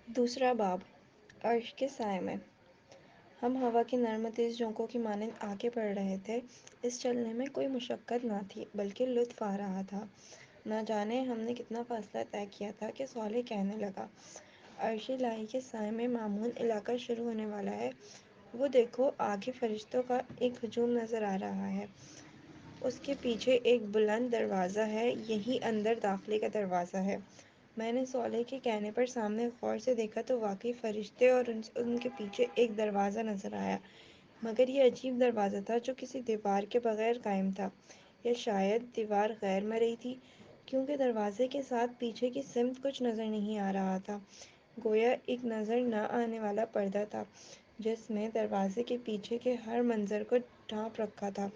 دوسرا باب، عرش کے سائے میں۔ ہم ہوا کی نرم و تیز جھونکوں کی مانند آگے بڑھ رہے تھے۔ اس چلنے میں کوئی مشقت نہ تھی بلکہ لطف آ رہا تھا۔ نہ جانے ہم نے کتنا فاصلہ طے کیا تھا کہ صالح کہنے لگا، عرش الہی کے سائے میں معمون علاقہ شروع ہونے والا ہے۔ وہ دیکھو، آگے فرشتوں کا ایک ہجوم نظر آ رہا ہے۔ اس کے پیچھے ایک بلند دروازہ ہے، یہی اندر داخلے کا دروازہ ہے۔ میں نے صالح کے کہنے پر سامنے غور سے دیکھا تو واقعی فرشتے اور ان کے پیچھے ایک دروازہ نظر آیا، مگر یہ عجیب دروازہ تھا جو کسی دیوار کے بغیر قائم تھا، یا شاید دیوار غیر مرئی تھی، کیونکہ دروازے کے ساتھ پیچھے کی سمت کچھ نظر نہیں آ رہا تھا، گویا ایک نظر نہ آنے والا پردہ تھا جس نے دروازے کے پیچھے کے ہر منظر کو ڈھانپ رکھا تھا۔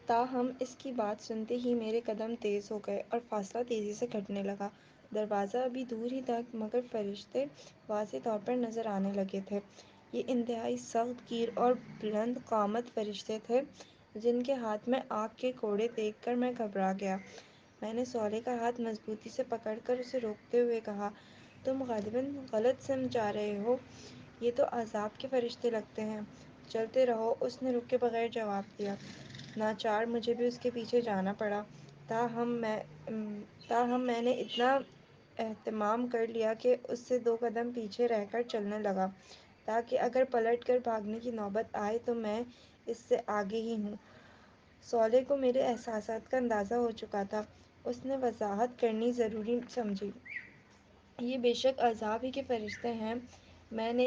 تاہم اس کی بات سنتے ہی میرے قدم تیز ہو گئے اور فاصلہ تیزی سے گھٹنے لگا۔ دروازہ ابھی دور ہی تھا مگر فرشتے واضح طور پر نظر آنے لگے تھے۔ یہ انتہائی سخت گیر اور بلند قامت فرشتے تھے جن کے ہاتھ میں آگ کے کوڑے دیکھ کر میں گھبرا گیا۔ میں نے صالح کا ہاتھ مضبوطی سے پکڑ کر اسے روکتے ہوئے کہا، تم غالباً غلط سمت جا رہے ہو، یہ تو عذاب کے فرشتے لگتے ہیں۔ چلتے رہو، اس نے رکے بغیر جواب دیا۔ ناچار مجھے بھی اس کے پیچھے جانا پڑا۔ تاہم میں نے اتنا اہتمام کر لیا کہ اس سے 2 قدم پیچھے رہ کر چلنے لگا تاکہ اگر پلٹ کر بھاگنے کی نوبت آئے تو میں اس سے آگے ہی ہوں۔ صالح کو میرے احساسات کا اندازہ ہو چکا تھا۔ اس نے وضاحت کرنی ضروری سمجھی، یہ بے شک عذاب ہی کے فرشتے ہیں۔ میں نے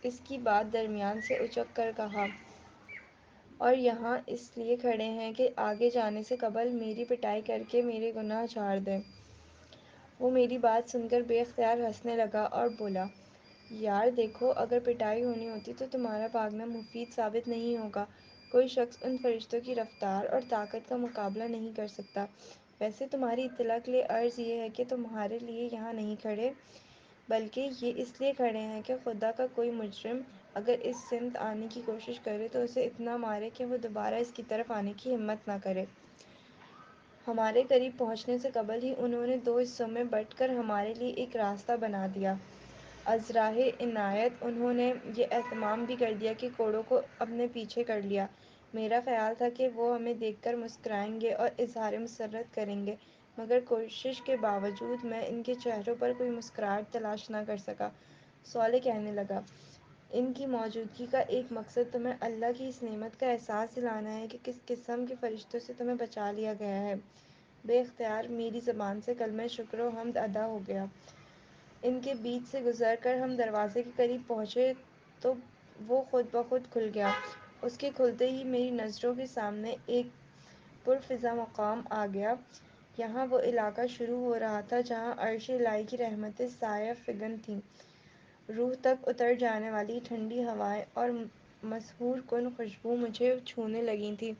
اس کی بات درمیان سے اچک کر کہا، اور یہاں اس لیے کھڑے ہیں کہ آگے جانے سے قبل میری پٹائی کر کے میرے گناہ جھاڑ دیں۔ وہ میری بات سن کر بے اختیار ہنسنے لگا اور بولا، یار دیکھو، اگر پٹائی ہونی ہوتی تو تمہارا بھاگنا مفید ثابت نہیں ہوگا۔ کوئی شخص ان فرشتوں کی رفتار اور طاقت کا مقابلہ نہیں کر سکتا۔ ویسے تمہاری اطلاع کے لیے عرض یہ ہے کہ تمہارے لیے یہاں نہیں کھڑے، بلکہ یہ اس لیے کھڑے ہیں کہ خدا کا کوئی مجرم اگر اس سمت آنے کی کوشش کرے تو اسے اتنا مارے کہ وہ دوبارہ اس کی طرف آنے کی ہمت نہ کرے۔ ہمارے قریب پہنچنے سے قبل ہی انہوں نے 2 حصوں میں بٹ کر ہمارے لیے ایک راستہ بنا دیا۔ ازراہ عنایت انہوں نے یہ اہتمام بھی کر دیا کہ کوڑوں کو اپنے پیچھے کر لیا۔ میرا خیال تھا کہ وہ ہمیں دیکھ کر مسکرائیں گے اور اظہار مسرت کریں گے، مگر کوشش کے باوجود میں ان کے چہروں پر کوئی مسکراہٹ تلاش نہ کر سکا۔ صالح کہنے لگا، ان کی موجودگی کا ایک مقصد تمہیں اللہ کی اس نعمت کا احساس دلانا ہے کہ کس قسم کے فرشتوں سے تمہیں بچا لیا گیا ہے۔ بے اختیار میری زبان سے کلمہ شکر و حمد ادا ہو گیا۔ ان کے بیچ سے گزر کر ہم دروازے کے قریب پہنچے تو وہ خود بخود کھل گیا۔ اس کے کھلتے ہی میری نظروں کے سامنے ایک پرفضا مقام آ گیا۔ یہاں وہ علاقہ شروع ہو رہا تھا جہاں عرش الہی کی رحمتیں سایہ فگن تھیں۔ روح تک اتر جانے والی ٹھنڈی ہوائیں اور مسحور کن خوشبو مجھے چھونے لگی تھی۔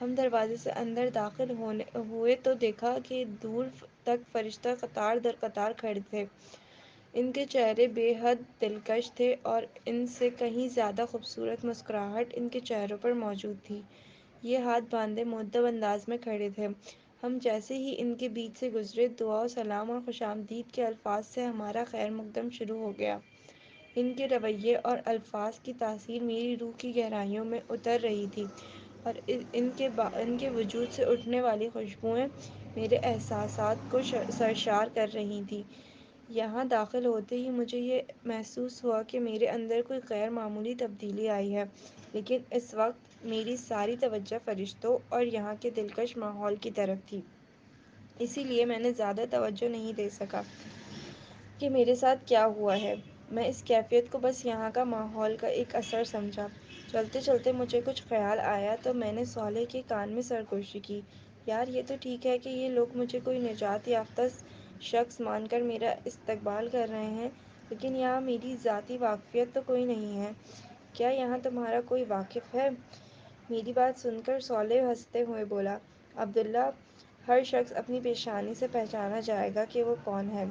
ہم دروازے سے اندر داخل ہوئے تو دیکھا کہ دور تک فرشتے قطار در قطار کھڑے تھے۔ ان کے چہرے بے حد دلکش تھے اور ان سے کہیں زیادہ خوبصورت مسکراہٹ ان کے چہروں پر موجود تھی۔ یہ ہاتھ باندھے مؤدب انداز میں کھڑے تھے۔ ہم جیسے ہی ان کے بیچ سے گزرے، دعا و سلام اور خوش آمدید کے الفاظ سے ہمارا خیر مقدم شروع ہو گیا۔ ان کے رویے اور الفاظ کی تاثیر میری روح کی گہرائیوں میں اتر رہی تھی اور ان کے وجود سے اٹھنے والی خوشبوئیں میرے احساسات کو سرشار کر رہی تھیں۔ یہاں داخل ہوتے ہی مجھے یہ محسوس ہوا کہ میرے اندر کوئی غیر معمولی تبدیلی آئی ہے، لیکن اس وقت میری ساری توجہ فرشتوں اور یہاں کے دلکش ماحول کی طرف تھی، اسی لیے میں نے زیادہ توجہ نہیں دے سکا کہ میرے ساتھ کیا ہوا ہے۔ میں اس کیفیت کو بس یہاں کا ماحول کا ایک اثر سمجھا۔ چلتے چلتے مجھے کچھ خیال آیا تو میں نے صالح کے کان میں سرگوشی کی، یار یہ تو ٹھیک ہے کہ یہ لوگ مجھے کوئی نجات یافتہ شخص مان کر میرا استقبال کر رہے ہیں، لیکن یہاں میری ذاتی واقفیت تو کوئی نہیں ہے۔ کیا یہاں تمہارا کوئی واقف ہے؟ میری بات سن کر صالح ہنستے ہوئے بولا، عبداللہ، ہر شخص اپنی پیشانی سے پہچانا جائے گا کہ وہ کون ہے۔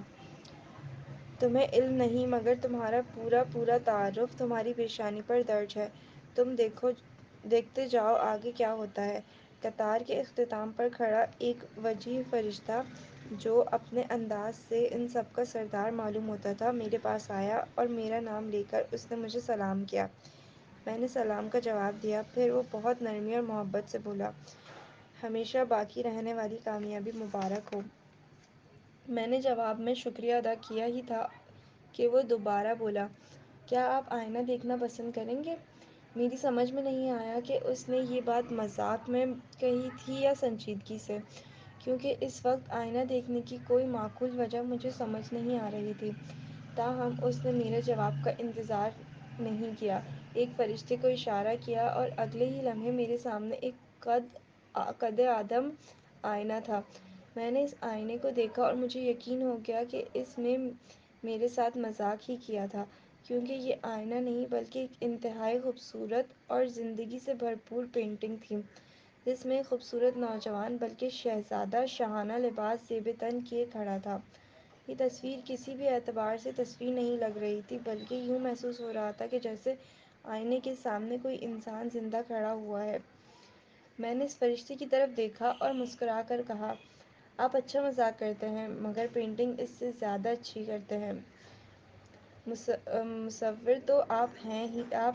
تمہیں علم نہیں مگر تمہارا پورا تعارف تمہاری پیشانی پر درج ہے۔ تم دیکھتے جاؤ آگے کیا ہوتا ہے۔ قطار کے اختتام پر کھڑا ایک وجیح فرشتہ جو اپنے انداز سے ان سب کا سردار معلوم ہوتا تھا، میرے پاس آیا اور میرا نام لے کر اس نے مجھے سلام کیا۔ میں نے سلام کا جواب دیا، پھر وہ بہت نرمی اور محبت سے بولا، ہمیشہ باقی رہنے والی کامیابی مبارک ہو۔ میں نے جواب میں شکریہ ادا کیا ہی تھا کہ وہ دوبارہ بولا، کیا آپ آئینہ دیکھنا پسند کریں گے؟ میری سمجھ میں نہیں آیا کہ اس نے یہ بات مذاق میں کہی تھی یا سنجیدگی سے، کیونکہ اس وقت آئینہ دیکھنے کی کوئی معقول وجہ مجھے سمجھ نہیں آ رہی تھی۔ تاہم اس نے میرے جواب کا انتظار نہیں کیا، ایک فرشتے کو اشارہ کیا اور اگلے ہی لمحے میرے سامنے ایک قد آدم آئینہ تھا۔ میں نے اس آئینے کو دیکھا اور مجھے یقین ہو گیا کہ اس نے میرے ساتھ مذاق ہی کیا تھا، کیونکہ یہ آئینہ نہیں بلکہ ایک انتہائی خوبصورت اور زندگی سے بھرپور پینٹنگ تھی، جس میں ایک خوبصورت نوجوان بلکہ شہزادہ شاہانہ لباس زیب تن کیے کھڑا تھا۔ یہ تصویر کسی بھی اعتبار سے تصویر نہیں لگ رہی تھی، بلکہ یوں محسوس ہو رہا تھا کہ جیسے آئینے کے سامنے کوئی انسان زندہ کھڑا ہوا ہے۔ میں نے اس فرشتے کی طرف دیکھا اور مسکرا کر کہا، آپ اچھا مذاق کرتے ہیں، مگر پینٹنگ اس سے زیادہ اچھی کرتے ہیں۔ مصور تو آپ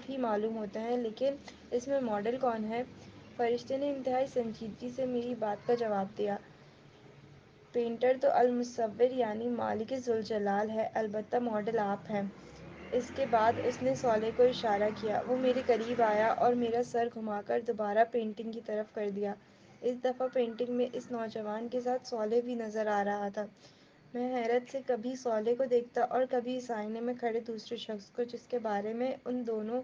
ہی معلوم ہوتے ہیں، لیکن اس میں ماڈل کون ہے؟ فرشتے نے انتہائی سنجیدگی سے میری بات کا جواب دیا، پینٹر تو المصور یعنی مالک ذوالجلال ہے، البتہ ماڈل آپ ہیں۔ اس کے بعد اس نے صالح کو اشارہ کیا، وہ میرے قریب آیا اور میرا سر گھما کر دوبارہ پینٹنگ کی طرف کر دیا۔ اس دفعہ پینٹنگ میں اس نوجوان کے ساتھ صالح بھی نظر آ رہا تھا۔ میں حیرت سے کبھی صالح کو دیکھتا اور کبھی اس آئینے میں کھڑے دوسرے شخص کو، جس کے بارے میں ان دونوں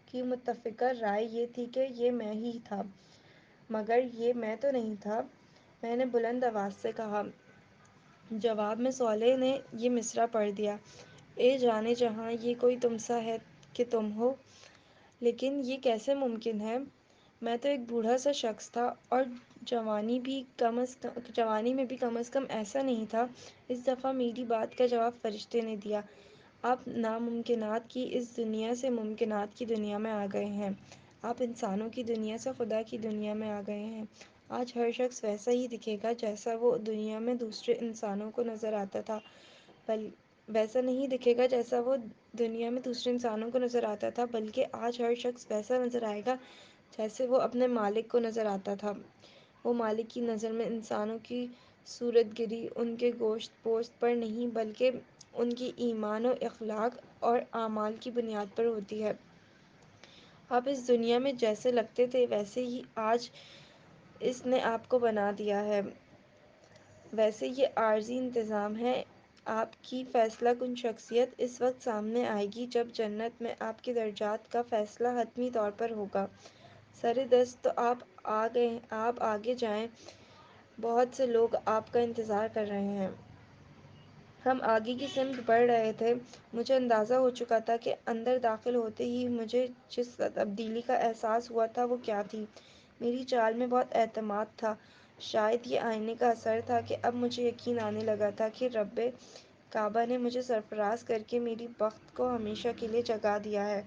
کی متفقہ رائے یہ تھی کہ یہ میں ہی تھا، مگر یہ میں تو نہیں تھا۔ میں نے بلند آواز سے کہا۔ جواب میں صالح نے یہ مصرع پڑھ دیا، اے جانے جہاں، یہ کوئی تم سا ہے کہ تم ہو، لیکن یہ کیسے ممکن ہے؟ میں تو ایک بوڑھا سا شخص تھا اور جوانی میں بھی کم از کم ایسا نہیں تھا۔ اس دفعہ میری بات کا جواب فرشتے نے دیا، آپ ناممکنات کی اس دنیا سے ممکنات کی دنیا میں آ گئے ہیں، آپ انسانوں کی دنیا سے خدا کی دنیا میں آ گئے ہیں۔ آج ہر شخص ویسا ہی دکھے گا جیسا وہ دنیا میں دوسرے انسانوں کو نظر آتا تھا، ویسا نہیں دکھے گا جیسا وہ دنیا میں دوسرے انسانوں کو نظر آتا تھا، بلکہ آج ہر شخص ویسا نظر آئے گا جیسے وہ اپنے مالک کو نظر آتا تھا۔ وہ مالک کی نظر میں انسانوں کی صورت گری ان کے گوشت پوست پر نہیں، بلکہ ان کی ایمان و اخلاق اور اعمال کی بنیاد پر ہوتی ہے۔ آپ اس دنیا میں جیسے لگتے تھے ویسے ہی آج اس نے آپ کو بنا دیا ہے۔ ویسے یہ عارضی انتظام ہے، آپ کی فیصلہ کن شخصیت اس وقت سامنے آئے گی جب جنت میں آپ کے درجات کا فیصلہ حتمی طور پر ہوگا۔ سر دست تو آپ آگے جائیں، بہت سے لوگ آپ کا انتظار کر رہے ہیں۔ ہم آگے کی سمت بڑھ رہے تھے، مجھے اندازہ ہو چکا تھا کہ اندر داخل ہوتے ہی مجھے جس تبدیلی کا احساس ہوا تھا وہ کیا تھی۔ میری چال میں بہت اعتماد تھا، شاید یہ آئینے کا اثر تھا کہ اب مجھے یقین آنے لگا تھا کہ رب کعبہ نے مجھے سرفراز کر کے میری بخت کو ہمیشہ کے لیے جگا دیا ہے۔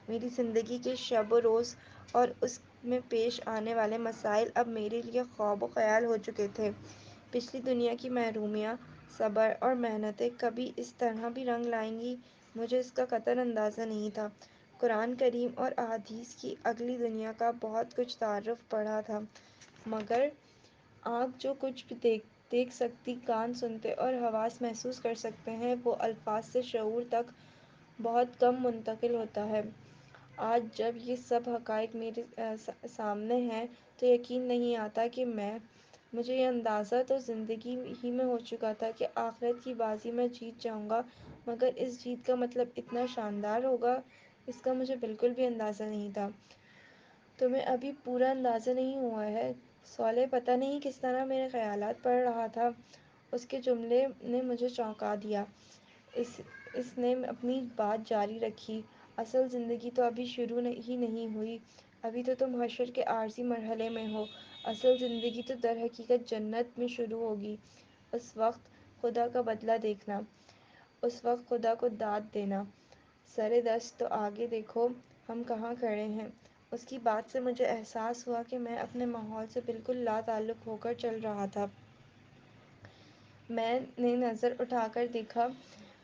میری زندگی کے شب و روز اور اس میں پیش آنے والے مسائل اب میرے لیے خواب و خیال ہو چکے تھے۔ پچھلی دنیا کی محرومیاں، صبر اور محنتیں کبھی اس طرح بھی رنگ لائیں گی، مجھے اس کا قطعاً اندازہ نہیں تھا۔ قرآن کریم اور احادیث کی اگلی دنیا کا بہت کچھ تعارف پڑھا تھا، مگر آنکھ جو کچھ بھی دیکھ سکتی، کان سنتے اور حواس محسوس کر سکتے ہیں، وہ الفاظ سے شعور تک بہت کم منتقل ہوتا ہے۔ آج جب یہ سب حقائق میرے سامنے ہیں تو یقین نہیں آتا کہ مجھے یہ اندازہ تو زندگی ہی میں ہو چکا تھا کہ آخرت کی بازی میں جیت جاؤں گا، مگر اس جیت کا مطلب اتنا شاندار ہوگا، اس کا مجھے بالکل بھی اندازہ نہیں تھا۔ تمہیں ابھی پورا اندازہ نہیں ہوا ہے؟ صالح پتہ نہیں کس طرح میرے خیالات پڑھ رہا تھا، اس کے جملے نے مجھے چونکا دیا۔ اس نے اپنی بات جاری رکھی، اصل زندگی تو ابھی شروع ہی نہیں ہوئی، ابھی تو تم حشر کے عارضی مرحلے میں ہو، اصل زندگی تو در حقیقت جنت میں شروع ہوگی۔ اس وقت خدا کا بدلہ دیکھنا، اس وقت خدا کو داد دینا۔ سر دست تو آگے دیکھو، ہم کہاں کھڑے ہیں۔ اس کی بات سے مجھے احساس ہوا کہ میں اپنے ماحول سے بالکل لا تعلق ہو کر چل رہا تھا۔ میں نے نظر اٹھا کر دیکھا۔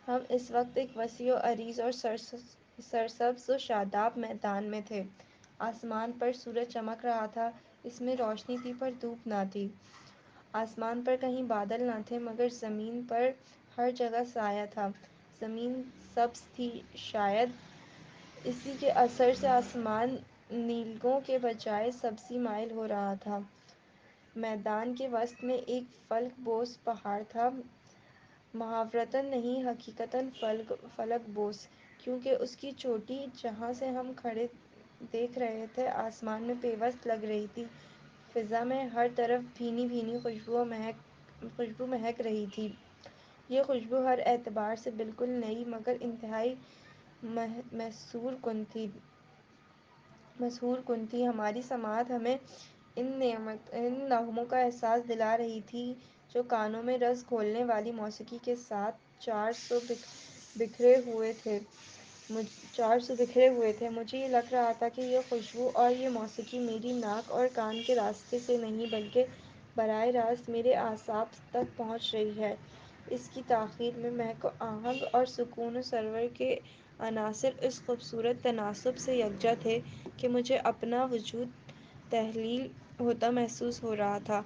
ہم اس وقت ایک وسیع و عریض اور سرسبز و شاداب میدان میں تھے۔ آسمان پر سورج چمک رہا تھا، اس میں روشنی تھی پر دھوپ نہ تھی۔ آسمان پر کہیں بادل نہ تھے مگر زمین پر ہر جگہ سایہ تھا۔ زمین سبز تھی، شاید اسی کے اثر سے آسمان نیلگوں کے بجائے سبزی مائل ہو رہا تھا۔ میدان کے وسط میں ایک فلک بوس پہاڑ تھا، محاورتاً نہیں حقیقتاً فلک بوس، کیونکہ اس کی چوٹی جہاں سے ہم کھڑے دیکھ رہے تھے آسمان میں پیوست لگ رہی تھی۔ فضا میں ہر طرف بھینی بھینی خوشبو مہک رہی تھی۔ یہ خوشبو ہر اعتبار سے بالکل نئی مگر انتہائی مسحور کن تھی۔ ہماری سماعت ہمیں ان نغموں کا احساس دلا رہی تھی جو کانوں میں رس گھولنے والی موسیقی کے ساتھ بکھرے ہوئے تھے۔ مجھے یہ لگ رہا تھا کہ یہ خوشبو اور یہ موسیقی میری ناک اور کان کے راستے سے نہیں بلکہ براہ راست میرے اعصاب تک پہنچ رہی ہے۔ اس کی تاخیر میں مہک و آہنگ اور سکون و سرور کے عناصر اس خوبصورت تناسب سے یکجا تھے کہ مجھے اپنا وجود تحلیل ہوتا محسوس ہو رہا تھا۔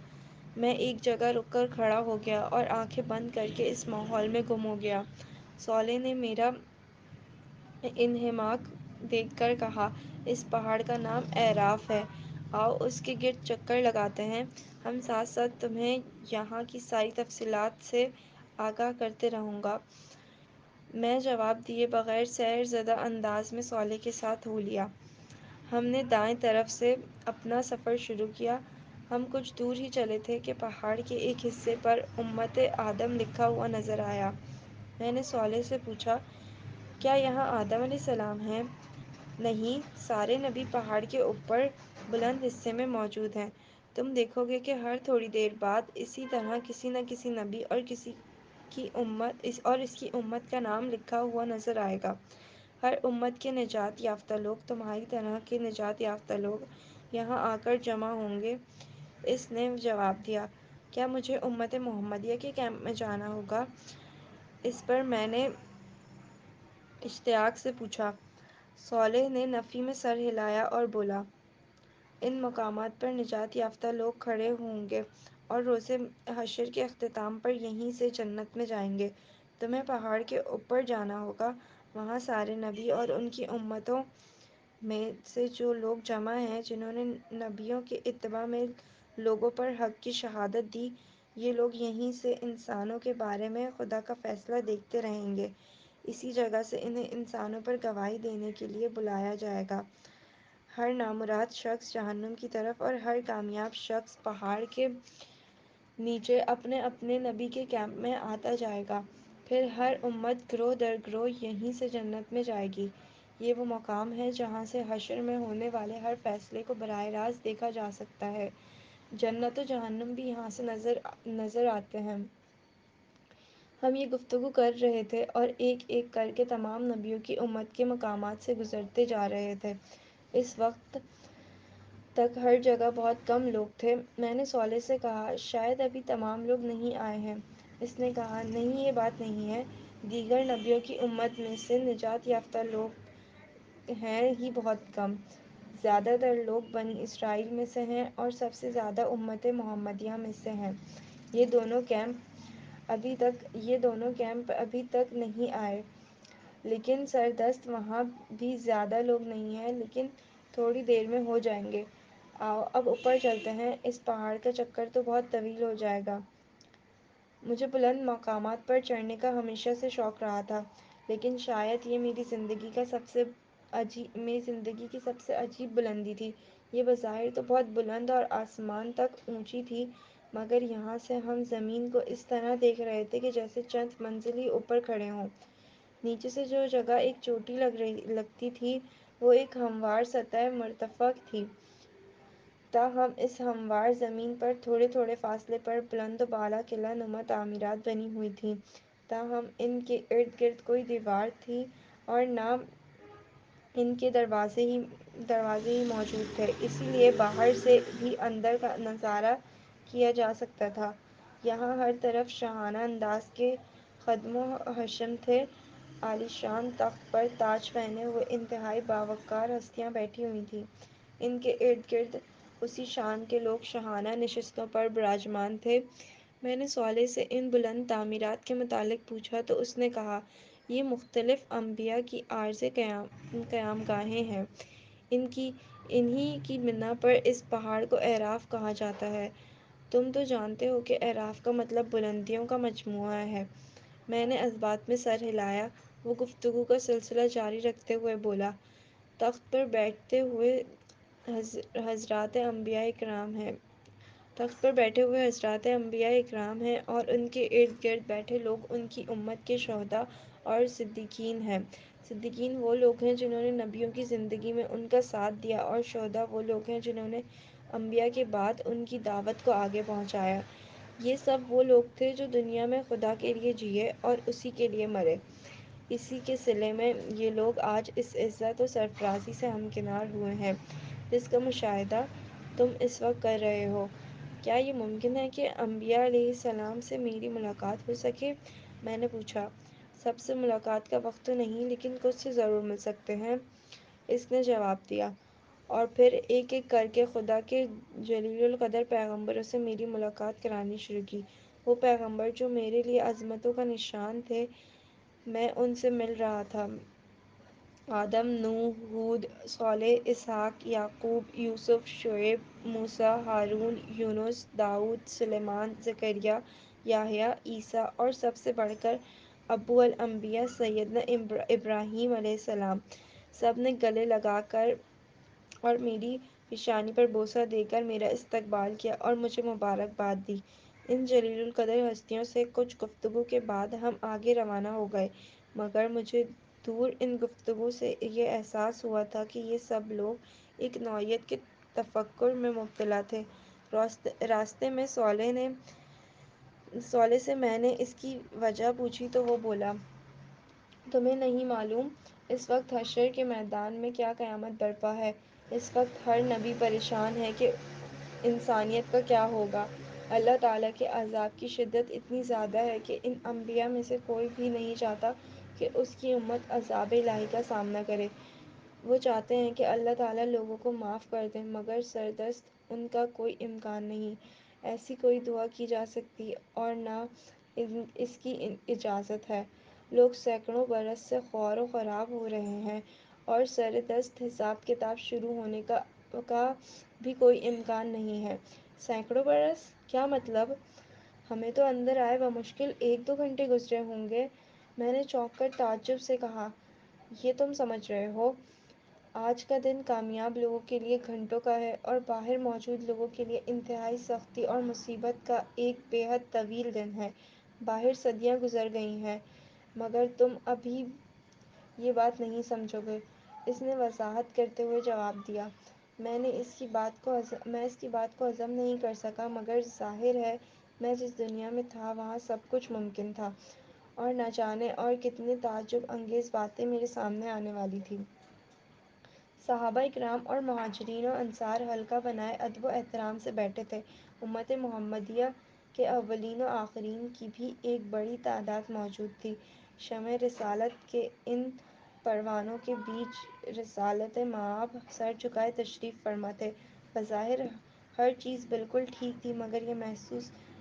میں ایک جگہ رک کر کھڑا ہو گیا اور آنکھیں بند کر کے اس ماحول میں گم ہو گیا۔ صالح نے میرا انہماک دیکھ کر کہا، اس پہاڑ کا نام اعراف ہے، آؤ اس کے گرد چکر لگاتے ہیں۔ ہم ساتھ ساتھ تمہیں یہاں کی ساری تفصیلات سے آگاہ کرتے رہوں گا۔ میں جواب دیے بغیر سیر زدہ انداز میں صالح کے ساتھ ہو لیا۔ ہم نے دائیں طرف سے اپنا سفر شروع کیا۔ ہم کچھ دور ہی چلے تھے کہ پہاڑ کے ایک حصے پر امت آدم لکھا ہوا نظر آیا۔ میں نے صالح سے پوچھا، کیا یہاں آدم علیہ السلام ہیں؟ نہیں، سارے نبی پہاڑ کے اوپر بلند حصے میں موجود ہیں۔ تم دیکھو گے کہ ہر تھوڑی دیر بعد اسی طرح کسی نہ کسی نبی اور اس کی امت کا نام لکھا ہوا نظر آئے گا۔ ہر امت کے نجات یافتہ لوگ، تمہاری طرح کے نجات یافتہ لوگ یہاں آ کر جمع ہوں گے۔ اس نے جواب دیا، کیا مجھے امت محمدیہ کے کیمپ میں جانا ہوگا؟ اس پر میں نے اشتیاق سے پوچھا۔ صالح نے نفی میں سر ہلایا اور بولا، ان مقامات پر نجات یافتہ لوگ کھڑے ہوں گے اور روز حشر کے اختتام پر یہیں سے جنت میں جائیں گے۔ تمہیں پہاڑ کے اوپر جانا ہوگا، وہاں سارے نبی اور ان کی امتوں میں سے جو لوگ جمع ہیں جنہوں نے نبیوں کے اتباع میں لوگوں پر حق کی شہادت دی، یہ لوگ یہیں سے انسانوں کے بارے میں خدا کا فیصلہ دیکھتے رہیں گے۔ اسی جگہ سے انہیں انسانوں پر گواہی دینے کے لیے بلایا جائے گا۔ ہر نامراد شخص جہنم کی طرف اور ہر کامیاب شخص پہاڑ کے نیچے اپنے اپنے نبی کے کیمپ میں آتا جائے گا۔ پھر ہر امت گروہ در گروہ یہیں سے جنت میں جائے گی۔ یہ وہ مقام ہے جہاں سے حشر میں ہونے والے ہر فیصلے کو براہ راست دیکھا جا سکتا ہے۔ جنت و جہنم بھی یہاں سے نظر آتے ہیں۔ ہم یہ گفتگو کر رہے تھے اور ایک ایک کر کے تمام نبیوں کی امت کے مقامات سے گزرتے جا رہے تھے۔ اس وقت تک ہر جگہ بہت کم لوگ تھے۔ میں نے صالح سے کہا، شاید ابھی تمام لوگ نہیں آئے ہیں۔ اس نے کہا، نہیں، یہ بات نہیں ہے، دیگر نبیوں کی امت میں سے نجات یافتہ لوگ ہیں ہی بہت کم۔ زیادہ تر لوگ بنی اسرائیل میں سے ہیں اور سب سے زیادہ امت محمدیہ میں سے ہیں۔ یہ دونوں کیمپ ابھی تک نہیں آئے، لیکن سردست وہاں بھی زیادہ لوگ نہیں ہیں، لیکن تھوڑی دیر میں ہو جائیں گے۔ آؤ اب اوپر چلتے ہیں، اس پہاڑ کا چکر تو بہت طویل ہو جائے گا۔ مجھے بلند مقامات پر چڑھنے کا ہمیشہ سے شوق رہا تھا، لیکن شاید یہ میری زندگی کی سب سے عجیب بلندی تھی۔ یہ بظاہر تو بہت بلند اور آسمان تک اونچی تھی، مگر یہاں سے ہم زمین کو اس طرح دیکھ رہے تھے کہ جیسے چند منزل ہی اوپر کھڑے ہوں۔ نیچے سے جو جگہ ایک چوٹی لگتی تھی وہ ایک ہموار سطح مرتفع تھی، تاہم اس ہموار زمین پر تھوڑے تھوڑے فاصلے پر بلند و بالا قلعہ نما تعمیرات بنی ہوئی تھیں، تاہم ان کے ارد گرد کوئی دیوار تھی اور نہ ان کے دروازے ہی موجود تھے، اسی لیے باہر سے بھی اندر کا نظارہ کیا جا سکتا تھا۔ یہاں ہر طرف شاہانہ انداز کے خدم و حشم تھے۔ عالیشان تخت پر تاج پہنے ہوئے انتہائی باوقار ہستیاں بیٹھی ہوئی تھیں۔ ان کے ارد گرد اسی شان کے لوگ شاہانہ نشستوں پر براجمان تھے۔ میں نے صالح سے ان بلند تعمیرات کے متعلق پوچھا تو اس نے کہا، یہ مختلف انبیاء کی عارض قیام گاہیں ہیں۔ انہی کی بنا پر اس پہاڑ کو اعراف کہا جاتا ہے۔ تم تو جانتے ہو کہ اعراف کا مطلب بلندیوں کا مجموعہ ہے۔ میں نے اس بات میں سر ہلایا۔ وہ گفتگو کا سلسلہ جاری رکھتے ہوئے بولا، تخت پر بیٹھے ہوئے حضرات انبیاء کرام ہیں تخت پر بیٹھے ہوئے حضرات انبیاء اکرام ہیں اور ان کے ارد گرد بیٹھے لوگ ان کی امت کے شہداء اور صدیقین ہیں۔ صدیقین وہ لوگ ہیں جنہوں نے نبیوں کی زندگی میں ان کا ساتھ دیا اور شہداء وہ لوگ ہیں جنہوں نے انبیاء کے بعد ان کی دعوت کو آگے پہنچایا۔ یہ سب وہ لوگ تھے جو دنیا میں خدا کے لیے جیے اور اسی کے لیے مرے۔ اسی کے صلے میں یہ لوگ آج اس عزت و سرفرازی سے ہمکنار ہوئے ہیں جس کا مشاہدہ تم اس وقت کر رہے ہو۔ کیا یہ ممکن ہے کہ انبیاء علیہ السلام سے میری ملاقات ہو سکے؟ میں نے پوچھا۔ سب سے ملاقات کا وقت تو نہیں، لیکن کچھ سے ضرور مل سکتے ہیں، اس نے جواب دیا، اور پھر ایک ایک کر کے خدا کے جلیل القدر پیغمبروں سے میری ملاقات کرانی شروع کی۔ وہ پیغمبر جو میرے لیے عظمتوں کا نشان تھے، میں ان سے مل رہا تھا۔ آدم، نوح، ہود، صالح، اسحاق، یعقوب، یوسف، شعیب، موسیٰ، ہارون، یونس، داؤد، سلیمان، زکریا، یحییٰ، عیسیٰ اور سب سے بڑھ کر ابو الانبیاء سیدنا ابراہیم علیہ السلام۔ سب نے گلے لگا کر اور میری پیشانی پر بوسہ دے کر میرا استقبال کیا اور مجھے مبارکباد دی۔ ان جلیل القدر ہستیوں سے کچھ گفتگو کے بعد ہم آگے روانہ ہو گئے، مگر مجھے دور ان گفتگو سے یہ احساس ہوا تھا کہ یہ سب لوگ ایک نوعیت کے تفکر میں مبتلا تھے۔ راستے میں صالح سے میں نے اس کی وجہ پوچھی تو وہ بولا، تمہیں نہیں معلوم اس وقت حشر کے میدان میں کیا قیامت برپا ہے؟ اس وقت ہر نبی پریشان ہے کہ انسانیت کا کیا ہوگا۔ اللہ تعالیٰ کے عذاب کی شدت اتنی زیادہ ہے کہ ان انبیاء میں سے کوئی بھی نہیں چاہتا کہ اس کی امت عذاب الہی کا سامنا کرے۔ وہ چاہتے ہیں کہ اللہ تعالیٰ لوگوں کو معاف کر دے، مگر سردست ان کا کوئی امکان نہیں۔ ایسی کوئی دعا کی جا سکتی اور نہ اس کی اجازت ہے۔ لوگ سینکڑوں برس سے خوار و خراب ہو رہے ہیں اور سردست حساب کتاب شروع ہونے کا بھی کوئی امکان نہیں ہے۔ سینکڑوں برس؟ کیا مطلب؟ ہمیں تو اندر آئے بمشکل 1-2 گھنٹے گزرے ہوں گے۔ میں نے چونک کر تعجب سے کہا، یہ تم سمجھ رہے ہو؟ آج کا دن کامیاب لوگوں کے لیے گھنٹوں کا ہے اور باہر موجود لوگوں کے لیے انتہائی سختی اور مصیبت کا ایک بے حد طویل دن ہے۔ باہر صدیاں گزر گئی ہیں، مگر تم ابھی یہ بات نہیں سمجھو گے، اس نے وضاحت کرتے ہوئے جواب دیا۔ میں اس کی بات کو ہضم نہیں کر سکا، مگر ظاہر ہے میں جس دنیا میں تھا وہاں سب کچھ ممکن تھا اور نہ جانے اور کتنی تعجب انگیز باتیں میرے سامنے آنے والی تھیں۔ صحابہ اکرام اور مہاجرین و انصار حلقہ بنائے ادب و احترام سے بیٹھے تھے۔ امت محمدیہ کے اولین و آخرین کی بھی ایک بڑی تعداد موجود تھی۔ شمع رسالت کے ان پروانوں کے بیچ رسالت مآب سر جھکائے تشریف فرما تھے۔ بظاہر ہر چیز بالکل ٹھیک تھی،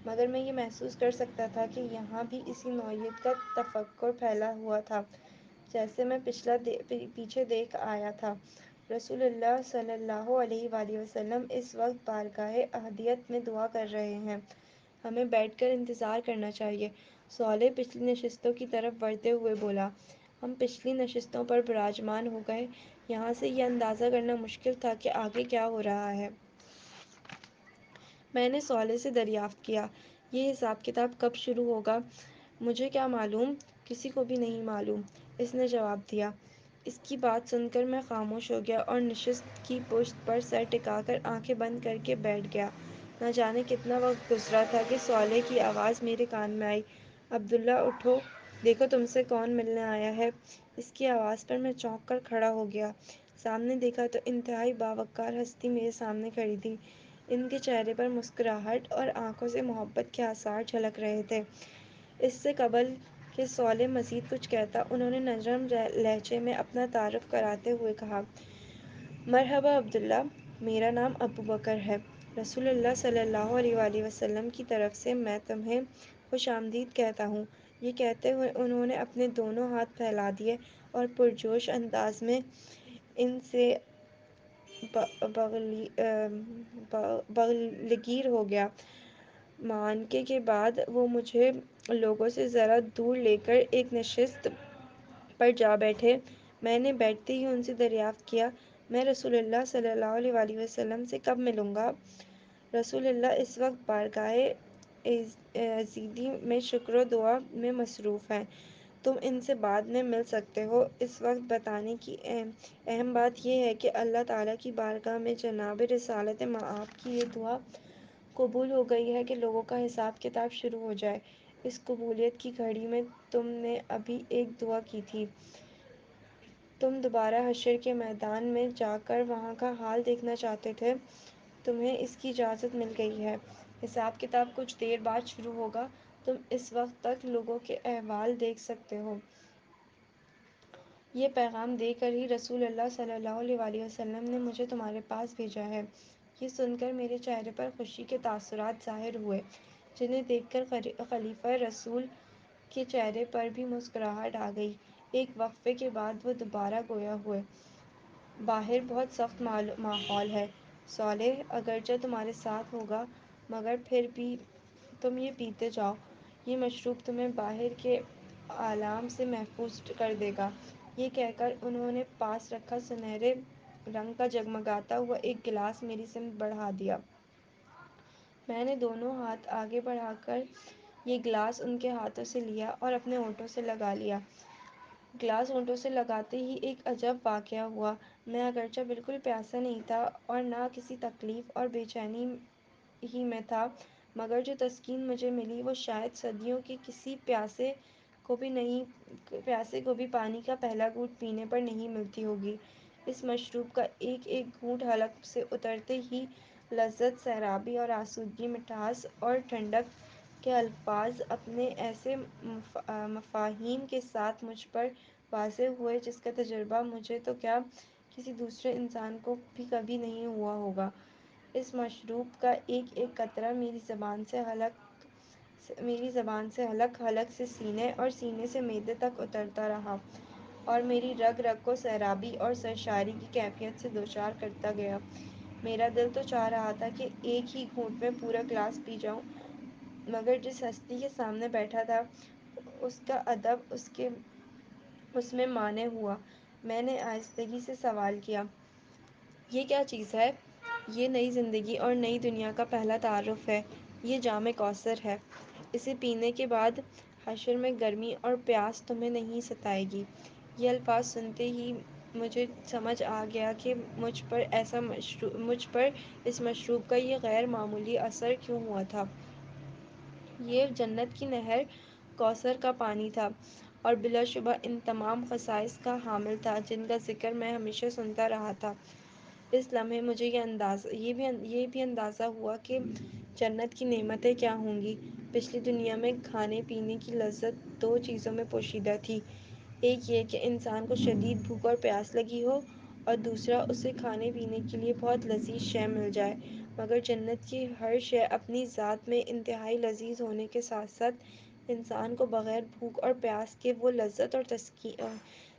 مگر میں یہ محسوس کر سکتا تھا کہ یہاں بھی اسی نوعیت کا تفکر پھیلا ہوا تھا جیسے میں پیچھے دیکھ آیا تھا۔ رسول اللہ صلی اللہ علیہ وآلہ وسلم اس وقت بارگاہ احدیت میں دعا کر رہے ہیں۔ ہمیں بیٹھ کر انتظار کرنا چاہیے۔ صالح پچھلی نشستوں کی طرف بڑھتے ہوئے بولا۔ ہم پچھلی نشستوں پر براجمان ہو گئے۔ یہاں سے یہ اندازہ کرنا مشکل تھا کہ آگے کیا ہو رہا ہے۔ میں نے صالح سے دریافت کیا، یہ حساب کتاب کب شروع ہوگا؟ مجھے کیا معلوم، کسی کو بھی نہیں معلوم، اس نے جواب دیا۔ اس کی بات سن کر میں خاموش ہو گیا اور نشست کی پشت پر سر ٹکا کر آنکھیں بند کر کے بیٹھ گیا۔ نہ جانے کتنا وقت گزرا تھا کہ صالح کی آواز میرے کان میں آئی، عبداللہ اٹھو، دیکھو تم سے کون ملنے آیا ہے۔ اس کی آواز پر میں چونک کر کھڑا ہو گیا۔ سامنے دیکھا تو انتہائی باوقار ہستی میرے سامنے کھڑی تھی۔ ان کے چہرے پر مسکراہٹ اور آنکھوں سے محبت کے آثار جھلک رہے تھے۔ اس سے قبل کہ صالح مزید کچھ کہتا، انہوں نے نرم لہجے میں اپنا تعارف کراتے ہوئے کہا: مرحبا عبداللہ، میرا نام ابو بکر ہے۔ رسول اللہ صلی اللہ علیہ وآلہ وسلم کی طرف سے میں تمہیں خوش آمدید کہتا ہوں۔ یہ کہتے ہوئے انہوں نے اپنے دونوں ہاتھ پھیلا دیے اور پرجوش انداز میں ان سے بغلگیر ہو گیا۔ معانقے کے بعد وہ مجھے لوگوں سے ذرا دور لے کر ایک نشست پر جا بیٹھے۔ میں نے بیٹھتے ہی ان سے دریافت کیا: میں رسول اللہ صلی اللہ علیہ وآلہ وسلم سے کب ملوں گا؟ رسول اللہ اس وقت بارگاہ عزیزی میں شکر و دعا میں مصروف ہیں، تم ان سے بعد میں مل سکتے ہو۔ اس وقت بتانے کی اہم بات یہ ہے کہ اللہ تعالیٰ کی بارگاہ میں جناب رسالت مآب کی یہ دعا قبول ہو گئی ہے کہ لوگوں کا حساب کتاب شروع ہو جائے۔ اس قبولیت کی گھڑی میں تم نے ابھی ایک دعا کی تھی، تم دوبارہ حشر کے میدان میں جا کر وہاں کا حال دیکھنا چاہتے تھے، تمہیں اس کی اجازت مل گئی ہے۔ حساب کتاب کچھ دیر بعد شروع ہوگا، تم اس وقت تک لوگوں کے احوال دیکھ سکتے ہو۔ یہ پیغام دے کر ہی رسول اللہ صلی اللہ علیہ وآلہ وسلم نے مجھے تمہارے پاس بھیجا ہے۔ یہ سن کر میرے چہرے پر خوشی کے تاثرات ظاہر ہوئے، جنہیں دیکھ کر خلیفہ رسول کے چہرے پر بھی مسکراہٹ آ گئی۔ ایک وقفے کے بعد وہ دوبارہ گویا ہوئے: باہر بہت سخت ماحول ہے صالح، اگرچہ تمہارے ساتھ ہوگا، مگر پھر بھی تم یہ پیتے جاؤ، یہ مشروب تمہیں باہر کے آلام سے محفوظ کر دے گا۔ یہ کہہ کر انہوں نے پاس رکھا سنہرے رنگ کا جگمگاتا ہوا ایک گلاس میری سمت بڑھا دیا۔ میں نے دونوں ہاتھ آگے بڑھا کر یہ گلاس ان کے ہاتھوں سے لیا اور اپنے ہونٹوں سے لگا لیا۔ گلاس ہونٹوں سے لگاتے ہی ایک عجب واقعہ ہوا۔ میں اگرچہ بالکل پیاسا نہیں تھا اور نہ کسی تکلیف اور بے چینی ہی میں تھا، مگر جو تسکین مجھے ملی وہ شاید صدیوں کے کسی پیاسے کو بھی پانی کا پہلا گھونٹ پینے پر نہیں ملتی ہوگی۔ اس مشروب کا ایک ایک گھونٹ حلق سے اترتے ہی لذت، سیرابی اور آسودگی، مٹھاس اور ٹھنڈک کے الفاظ اپنے ایسے مفاہیم کے ساتھ مجھ پر واضح ہوئے جس کا تجربہ مجھے تو کیا، کسی دوسرے انسان کو بھی کبھی نہیں ہوا ہوگا۔ اس مشروب کا ایک ایک قطرہ میری زبان سے حلق، حلق سے سینے اور سینے سے معدے تک اترتا رہا اور میری رگ رگ کو سیرابی اور سرشاری کی کیفیت سے دوچار کرتا گیا۔ میرا دل تو چاہ رہا تھا کہ ایک ہی گھونٹ میں پورا گلاس پی جاؤں، مگر جس ہستی کے سامنے بیٹھا تھا اس کا ادب اس میں مانع ہوا۔ میں نے آہستگی سے سوال کیا: یہ کیا چیز ہے؟ یہ نئی زندگی اور نئی دنیا کا پہلا تعارف ہے، یہ جام کوثر ہے۔ اسے پینے کے بعد حشر میں گرمی اور پیاس تمہیں نہیں ستائے گی۔ یہ الفاظ سنتے ہی مجھے سمجھ آ گیا کہ مجھ پر اس مشروب کا یہ غیر معمولی اثر کیوں ہوا تھا۔ یہ جنت کی نہر کوثر کا پانی تھا اور بلا شبہ ان تمام خصائص کا حامل تھا جن کا ذکر میں ہمیشہ سنتا رہا تھا۔ اس لمحے مجھے یہ بھی اندازہ ہوا کہ جنت کی نعمتیں کیا ہوں گی۔ پچھلی دنیا میں کھانے پینے کی لذت دو چیزوں میں پوشیدہ تھی: ایک یہ کہ انسان کو شدید بھوک اور پیاس لگی ہو، اور دوسرا اسے کھانے پینے کے لیے بہت لذیذ شے مل جائے۔ مگر جنت کی ہر شے اپنی ذات میں انتہائی لذیذ ہونے کے ساتھ ساتھ انسان کو بغیر بھوک اور پیاس کے وہ لذت اور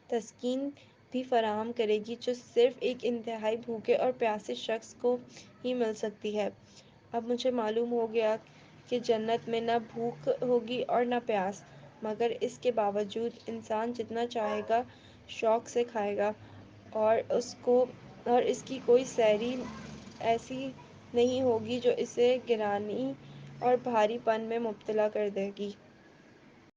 تسکین بھی فراہم کرے گی جو صرف ایک انتہائی بھوکے اور پیاسے شخص کو ہی مل سکتی ہے۔ اب مجھے معلوم ہو گیا کہ جنت میں نہ بھوک ہوگی اور نہ پیاس، مگر اس کے باوجود انسان جتنا چاہے گا شوق سے کھائے گا، اور اس کی کوئی سیری ایسی نہیں ہوگی جو اسے گرانی اور بھاری پن میں مبتلا کر دے گی۔